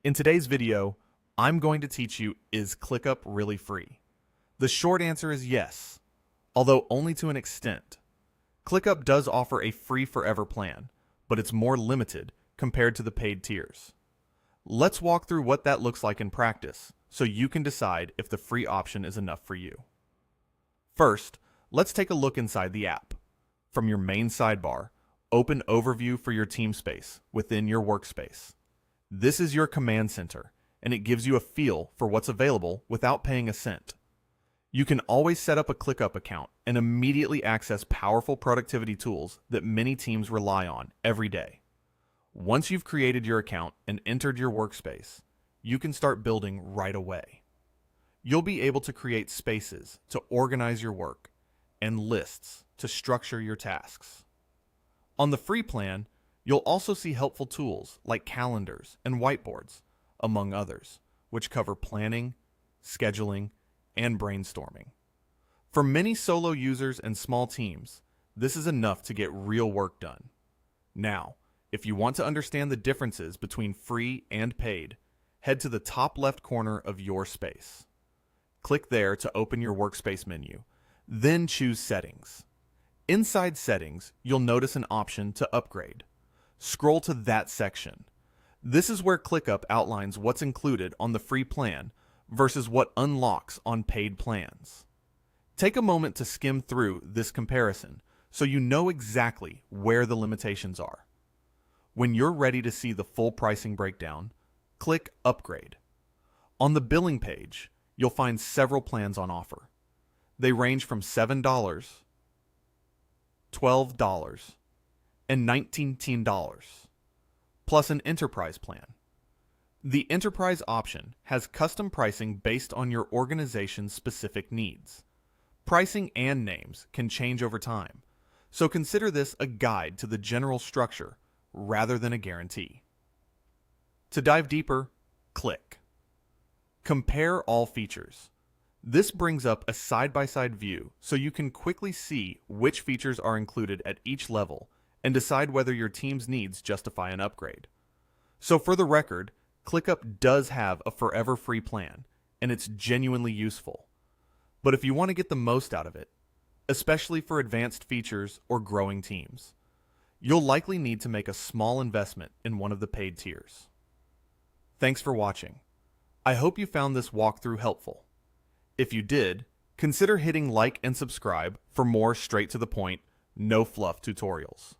In today's video, I'm going to teach you, is ClickUp really free? The short answer is yes, although only to an extent. ClickUp does offer a free forever plan, but it's more limited compared to the paid tiers. Let's walk through what that looks like in practice so you can decide if the free option is enough for you. First, let's take a look inside the app. From your main sidebar, open Overview for your team space within your workspace. This is your command center, and it gives you a feel for what's available without paying a cent. You can always set up a ClickUp account and immediately access powerful productivity tools that many teams rely on every day. Once you've created your account and entered your workspace, you can start building right away. You'll be able to create spaces to organize your work and lists to structure your tasks. On the free plan, you'll also see helpful tools like calendars and whiteboards, among others, which cover planning, scheduling, and brainstorming. For many solo users and small teams, this is enough to get real work done. Now, if you want to understand the differences between free and paid, head to the top left corner of your space. Click there to open your workspace menu, then choose Settings. Inside Settings, you'll notice an option to upgrade. Scroll to that section. This is where ClickUp outlines what's included on the free plan versus what unlocks on paid plans. Take a moment to skim through this comparison so you know exactly where the limitations are. When you're ready to see the full pricing breakdown, click Upgrade. On the billing page, you'll find several plans on offer. They range from $7, $12, and $19, plus an enterprise plan. The enterprise option has custom pricing based on your organization's specific needs. Pricing and names can change over time, so consider this a guide to the general structure rather than a guarantee. To dive deeper, click Compare all features. This brings up a side-by-side view so you can quickly see which features are included at each level and decide whether your team's needs justify an upgrade. So for the record, ClickUp does have a forever free plan, and it's genuinely useful. But if you want to get the most out of it, especially for advanced features or growing teams, you'll likely need to make a small investment in one of the paid tiers. Thanks for watching. I hope you found this walkthrough helpful. If you did, consider hitting like and subscribe for more straight to the point, no fluff tutorials.